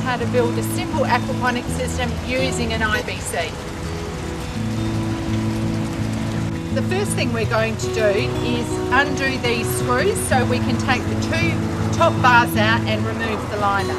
how to build a simple aquaponic system using an IBC. The first thing we're going to do is undo these screws so we can take the two top bars out and remove the liner.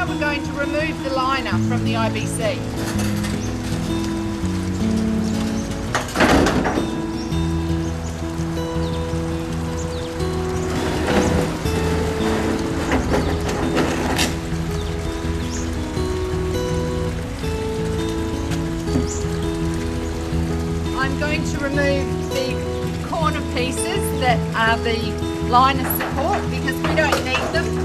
We're going to remove the liner from the IBC. I'm going to remove the corner pieces that are the liner support because we don't need them.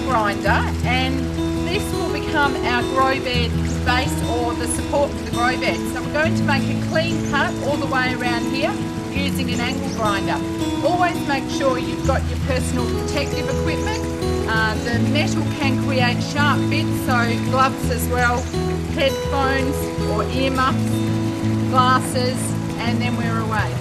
Grinder, and this will become our grow bed base or the support for the grow bed. So we're going to make a clean cut all the way around here using an angle grinder. Always make sure you've got your personal protective equipment. The metal can create sharp bits, so gloves as well, headphones or earmuffs, glasses, and then we're away.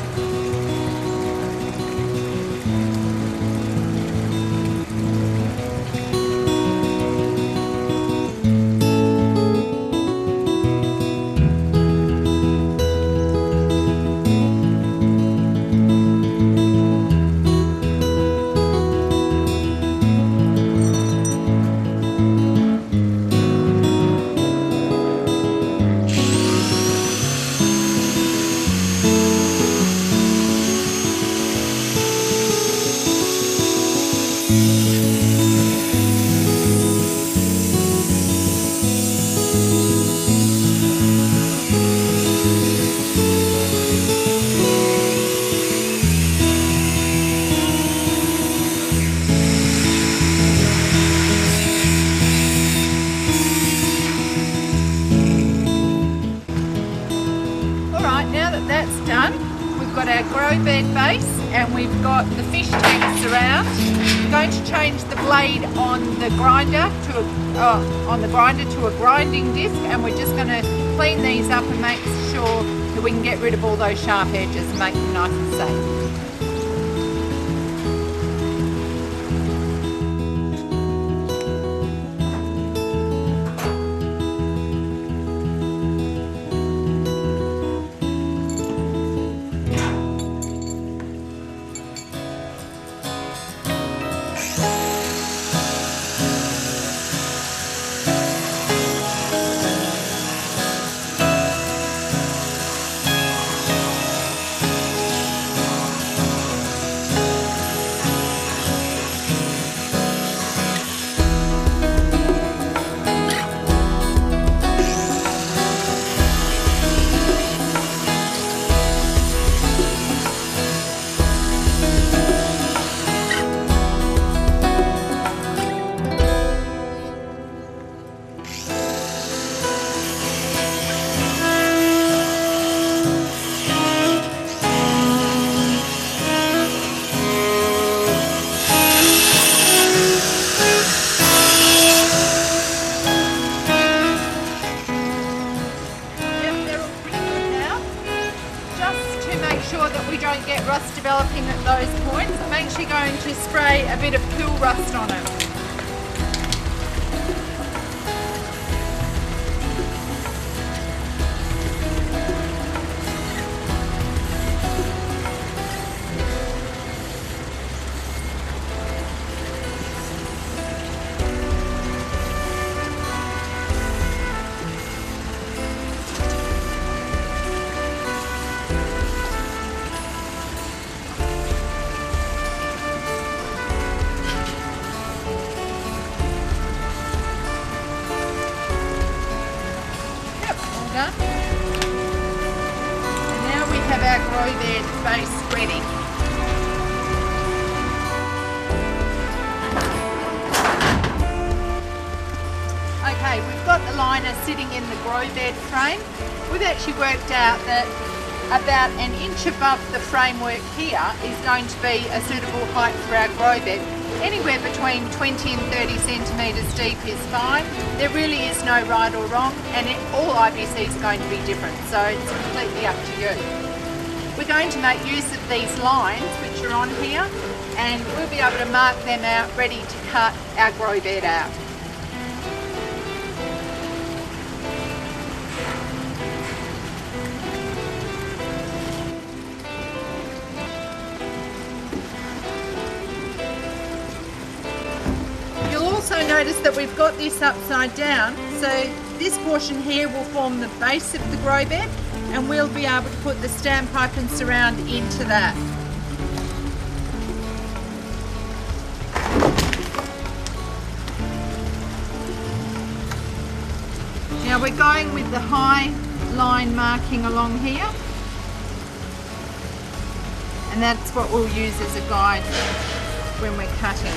That's done. We've got our grow bed base and we've got the fish tanks around. We're going to change the blade on the grinder to a grinding disc, and we're just going to clean these up and make sure that we can get rid of all those sharp edges and make them nice and safe. Get rust developing at those points, I'm actually going to spray a bit of cool rust on it. base ready. Okay, we've got the liner sitting in the grow bed frame. We've actually worked out that about an inch above the framework here is going to be a suitable height for our grow bed. Anywhere between 20 and 30 centimetres deep is fine. There really is no right or wrong, and all IBCs are going to be different, so it's completely up to you. We're going to make use of these lines which are on here, and we'll be able to mark them out ready to cut our grow bed out. Also notice that we've got this upside down, so this portion here will form the base of the grow bed, and we'll be able to put the standpipe and surround into that. Now we're going with the high line marking along here, and that's what we'll use as a guide when we're cutting.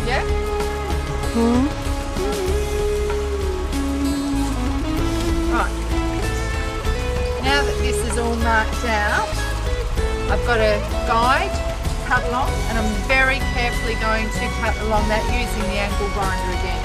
Yeah? Right. Now that this is all marked out, I've got a guide to cut along, and I'm very carefully going to cut along that using the angle grinder again.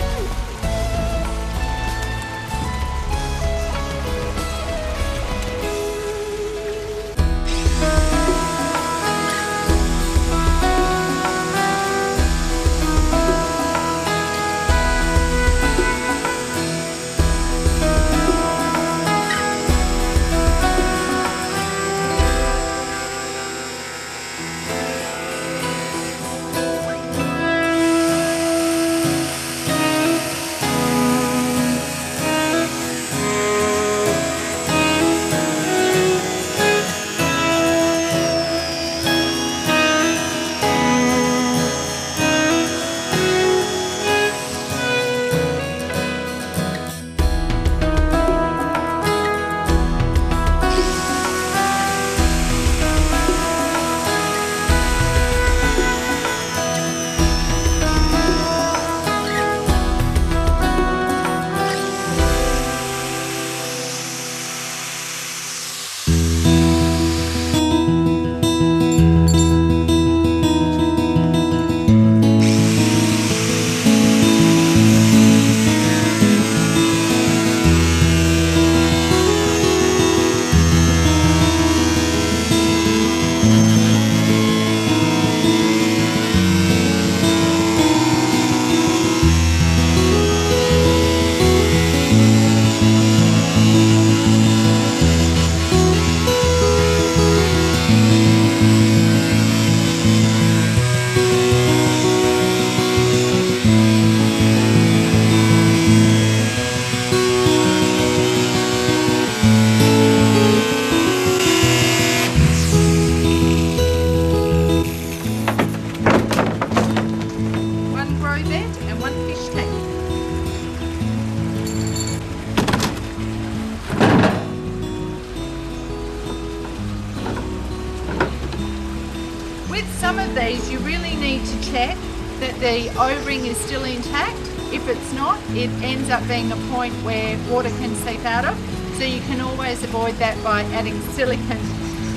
Some of these you really need to check that the O-ring is still intact. If it's not, it ends up being a point where water can seep out of. So you can always avoid that by adding silicone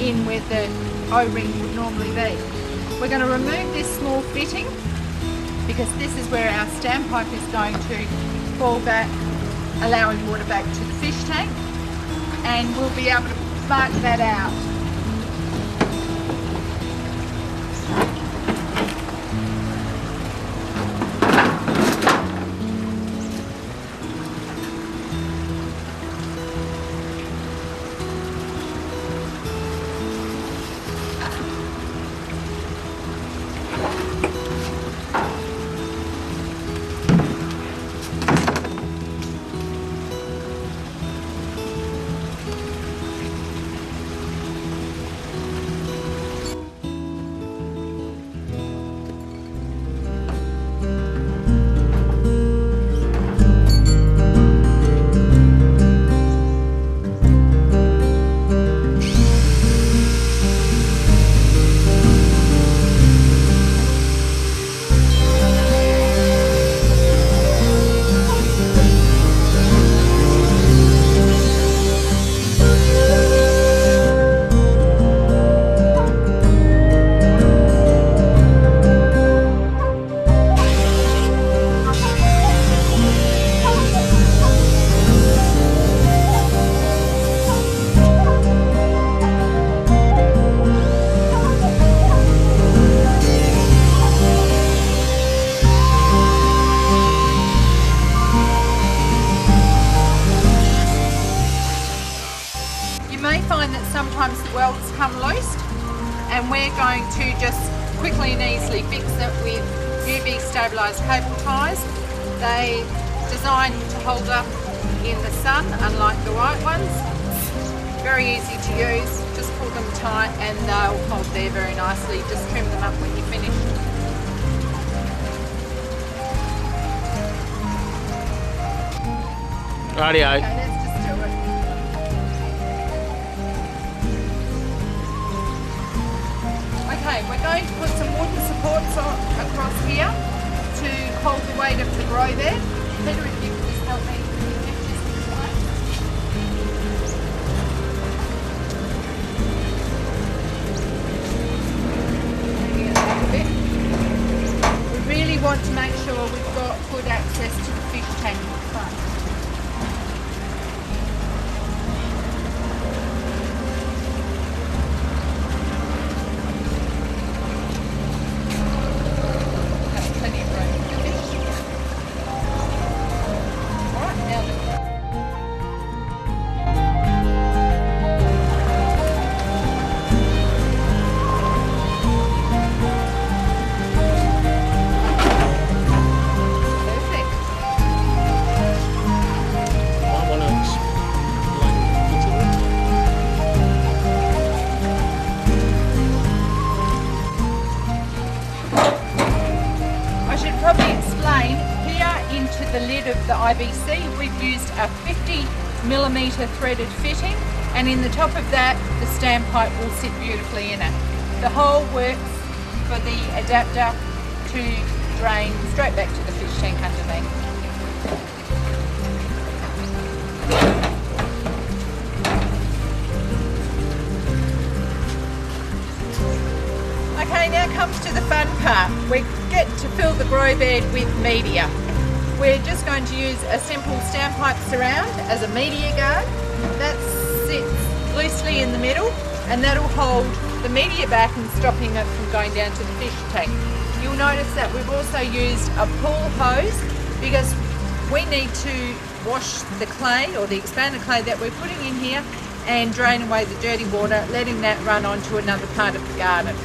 in where the O-ring would normally be. We're going to remove this small fitting because this is where our standpipe is going to fall back, allowing water back to the fish tank, and we'll be able to mark that out. Sometimes the welds come loose, and we're going to just quickly and easily fix it with UV stabilised cable ties. They designed to hold up in the sun, unlike the white ones. Very easy to use, just pull them tight and they'll hold there very nicely. Just trim them up when you finish. Rightio. Okay, let's just do it. Okay, we're going to put some wooden supports across here to hold the weight of the grow bed. Peter, if you could just help me lift this into place. Maybe a little bit. We really want to make sure we've got good access to the fish tank in front. The lid of the IBC, we've used a 50mm threaded fitting, and in the top of that the standpipe will sit beautifully in it. The hole works for the adapter to drain straight back to the fish tank underneath. Okay, now comes to the fun part. We get to fill the grow bed with media. We're just going to use a simple standpipe surround as a media guard. That sits loosely in the middle, and that'll hold the media back and stopping it from going down to the fish tank. You'll notice that we've also used a pull hose because we need to wash the clay or the expanded clay that we're putting in here and drain away the dirty water, letting that run onto another part of the garden.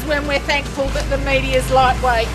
When we're thankful that the media is lightweight.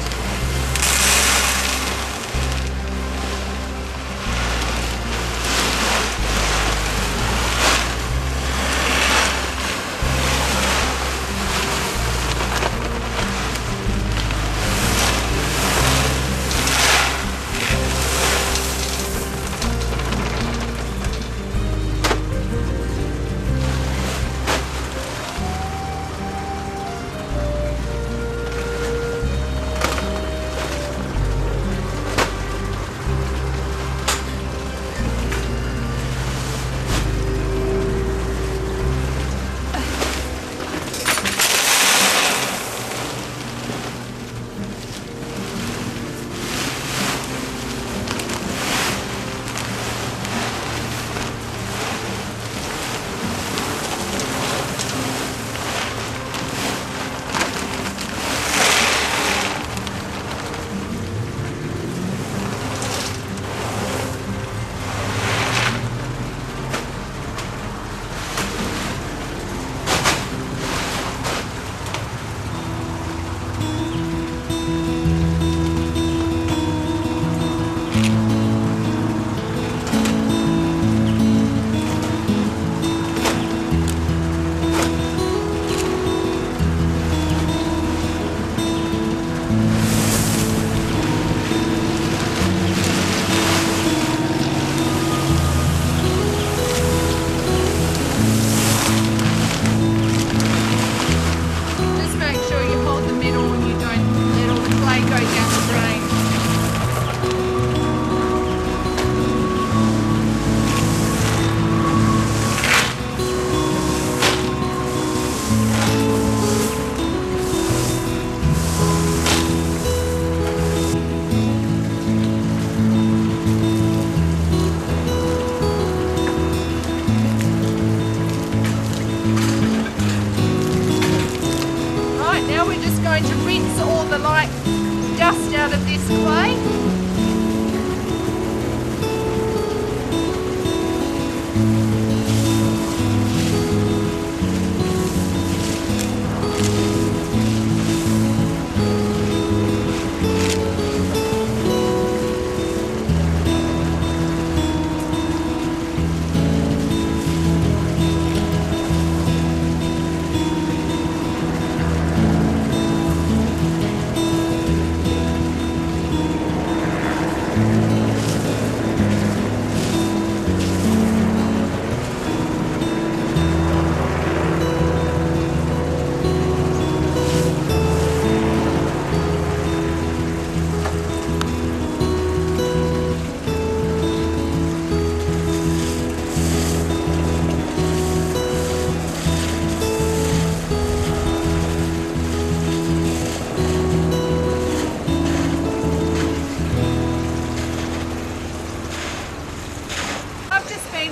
now we're just going to rinse all the light dust out of this clay.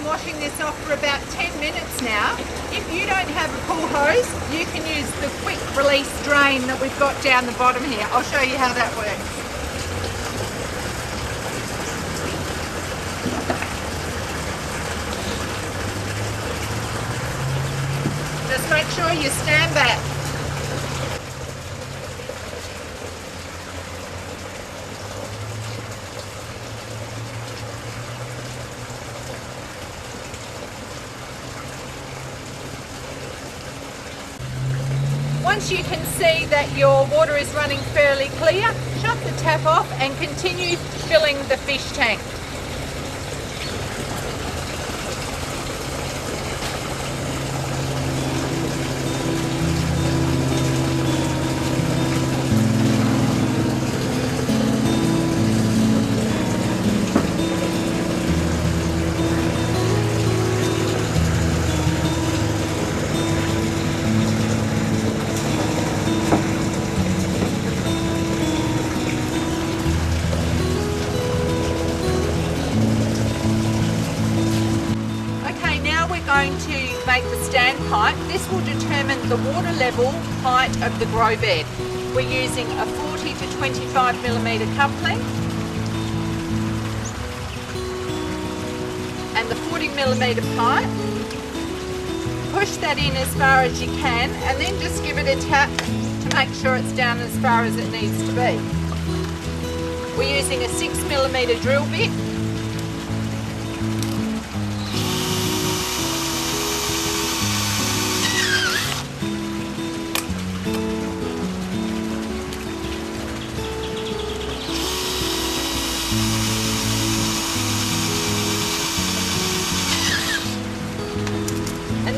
Washing this off for about 10 minutes now. If you don't have a pull hose, you can use the quick release drain that we've got down the bottom here. I'll show you how that works. Just make sure you stand back. Once you can see that your water is running fairly clear, shut the tap off and continue filling the fish tank. Going to make the standpipe. This will determine the water level height of the grow bed. We're using a 40 to 25 millimetre coupling and the 40 millimetre pipe. Push that in as far as you can and then just give it a tap to make sure it's down as far as it needs to be. We're using a 6 millimetre drill bit.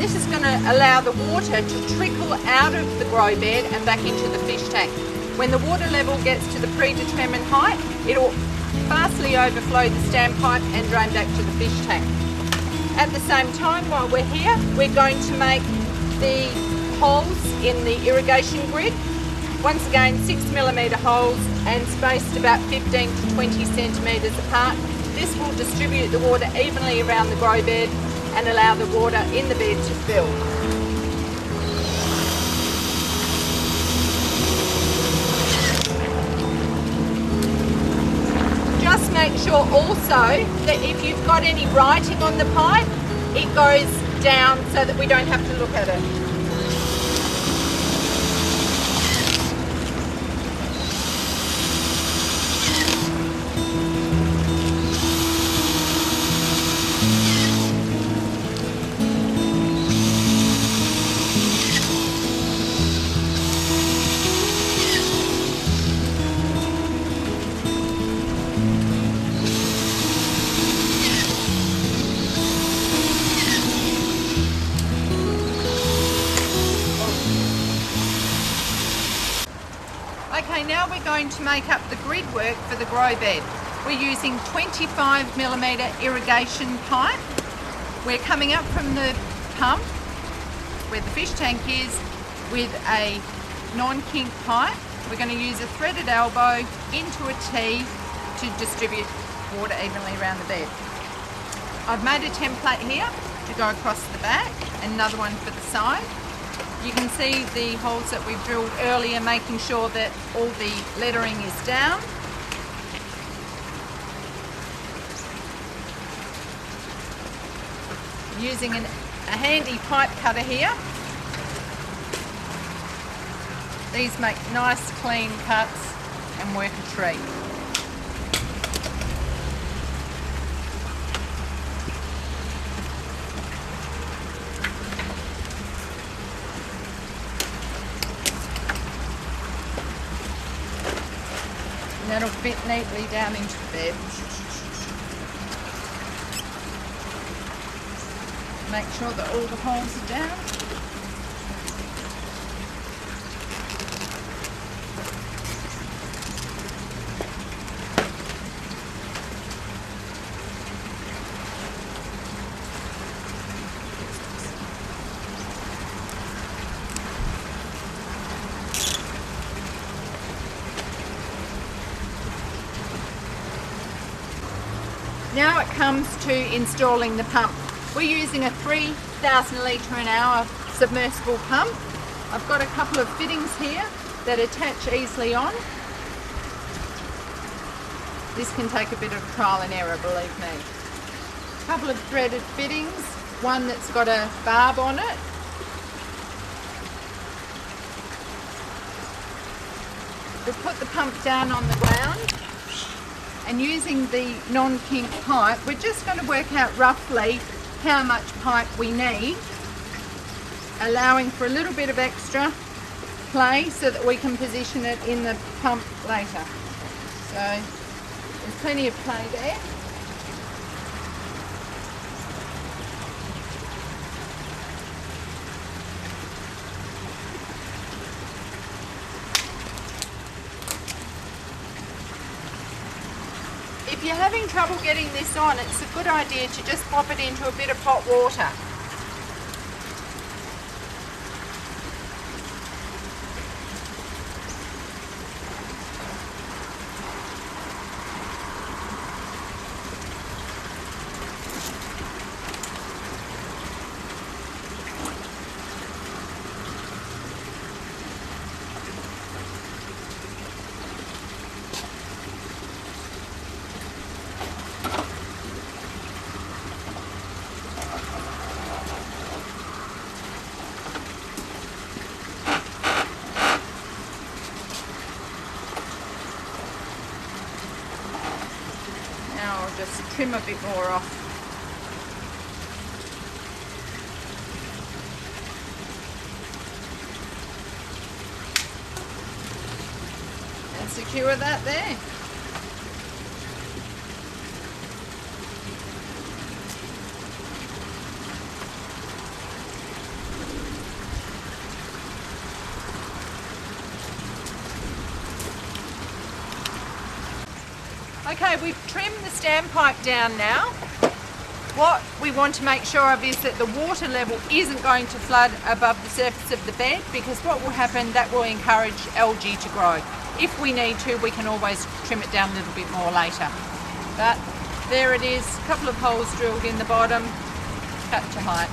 This is going to allow the water to trickle out of the grow bed and back into the fish tank. When the water level gets to the predetermined height, it will fastly overflow the standpipe and drain back to the fish tank. At the same time, while we're here, we're going to make the holes in the irrigation grid. Once again, 6 millimetre holes and spaced about 15 to 20 centimetres apart. This will distribute the water evenly around the grow bed and allow the water in the bed to fill. Just make sure also that if you've got any writing on the pipe, it goes down so that we don't have to look at it. Okay, now we're going to make up the grid work for the grow bed. We're using 25 millimetre irrigation pipe. We're coming up from the pump where the fish tank is with a non-kink pipe. We're going to use a threaded elbow into a T to distribute water evenly around the bed. I've made a template here to go across the back and another one for the side. You can see the holes that we drilled earlier, making sure that all the lettering is down. Using a handy pipe cutter here. These make nice clean cuts and work a treat. And that'll fit neatly down into the bed. Make sure that all the holes are down. Now it comes to installing the pump. We're using a 3,000 litre an hour submersible pump. I've got a couple of fittings here that attach easily on. This can take a bit of trial and error, believe me. A couple of threaded fittings, one that's got a barb on it. We'll put the pump down on the ground, and using the non-kink pipe, we're just going to work out roughly how much pipe we need, allowing for a little bit of extra play so that we can position it in the pump later. So there's plenty of play there. If you're having trouble getting this on, it's a good idea to just pop it into a bit of hot water. I'll just trim a bit more off. And secure that there. Okay, we've trimmed the standpipe down now. What we want to make sure of is that the water level isn't going to flood above the surface of the bed, because what will happen, that will encourage algae to grow. If we need to, we can always trim it down a little bit more later. But there it is, a couple of holes drilled in the bottom, cut to height,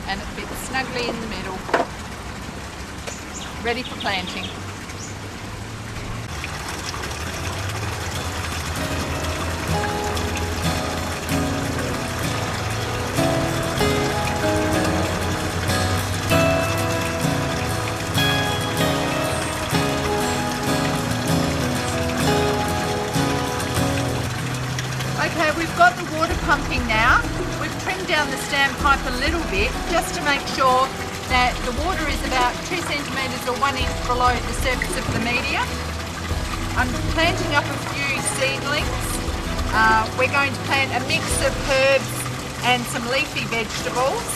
and it fits snugly in the middle, ready for planting. Okay, we've got the water pumping now. We've trimmed down the standpipe a little bit just to make sure that the water is about 2 centimetres or 1 inch below the surface of the media. I'm planting up a few seedlings. We're going to plant a mix of herbs and some leafy vegetables.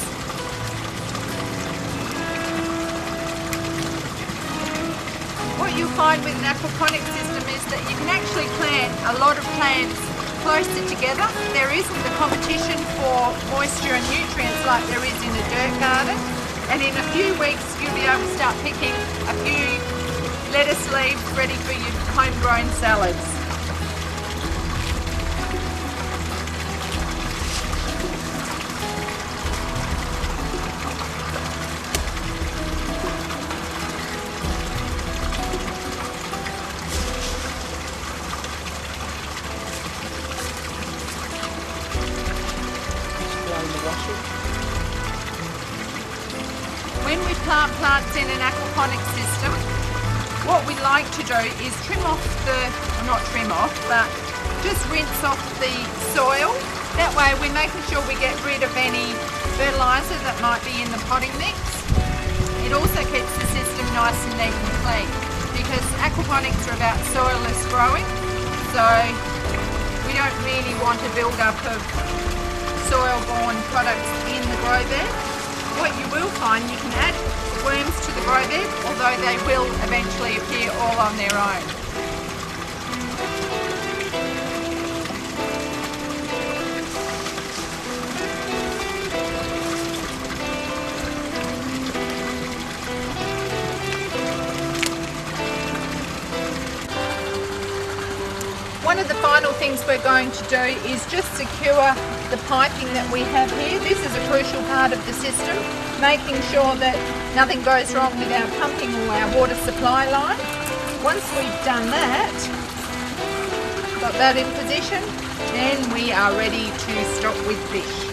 What you'll find with an aquaponic system is that you can actually plant a lot of plants closer together. There isn't the competition for moisture and nutrients like there is in a dirt garden, and in a few weeks you'll be able to start picking a few lettuce leaves ready for your homegrown salads. aquaponic system, what we like to do is trim off not trim off, but just rinse off the soil. That way we're making sure we get rid of any fertiliser that might be in the potting mix. It also keeps the system nice and neat and clean, because aquaponics are about soilless growing, so we don't really want a build-up of soil-borne products in the grow bed. What you will find, you can add worms to the grow bed, although they will eventually appear all on their own. One of the final things we're going to do is just secure the piping that we have here. This is a crucial part of the system, making sure that nothing goes wrong with our pumping or our water supply line. Once we've done that, got that in position, then we are ready to stock with fish.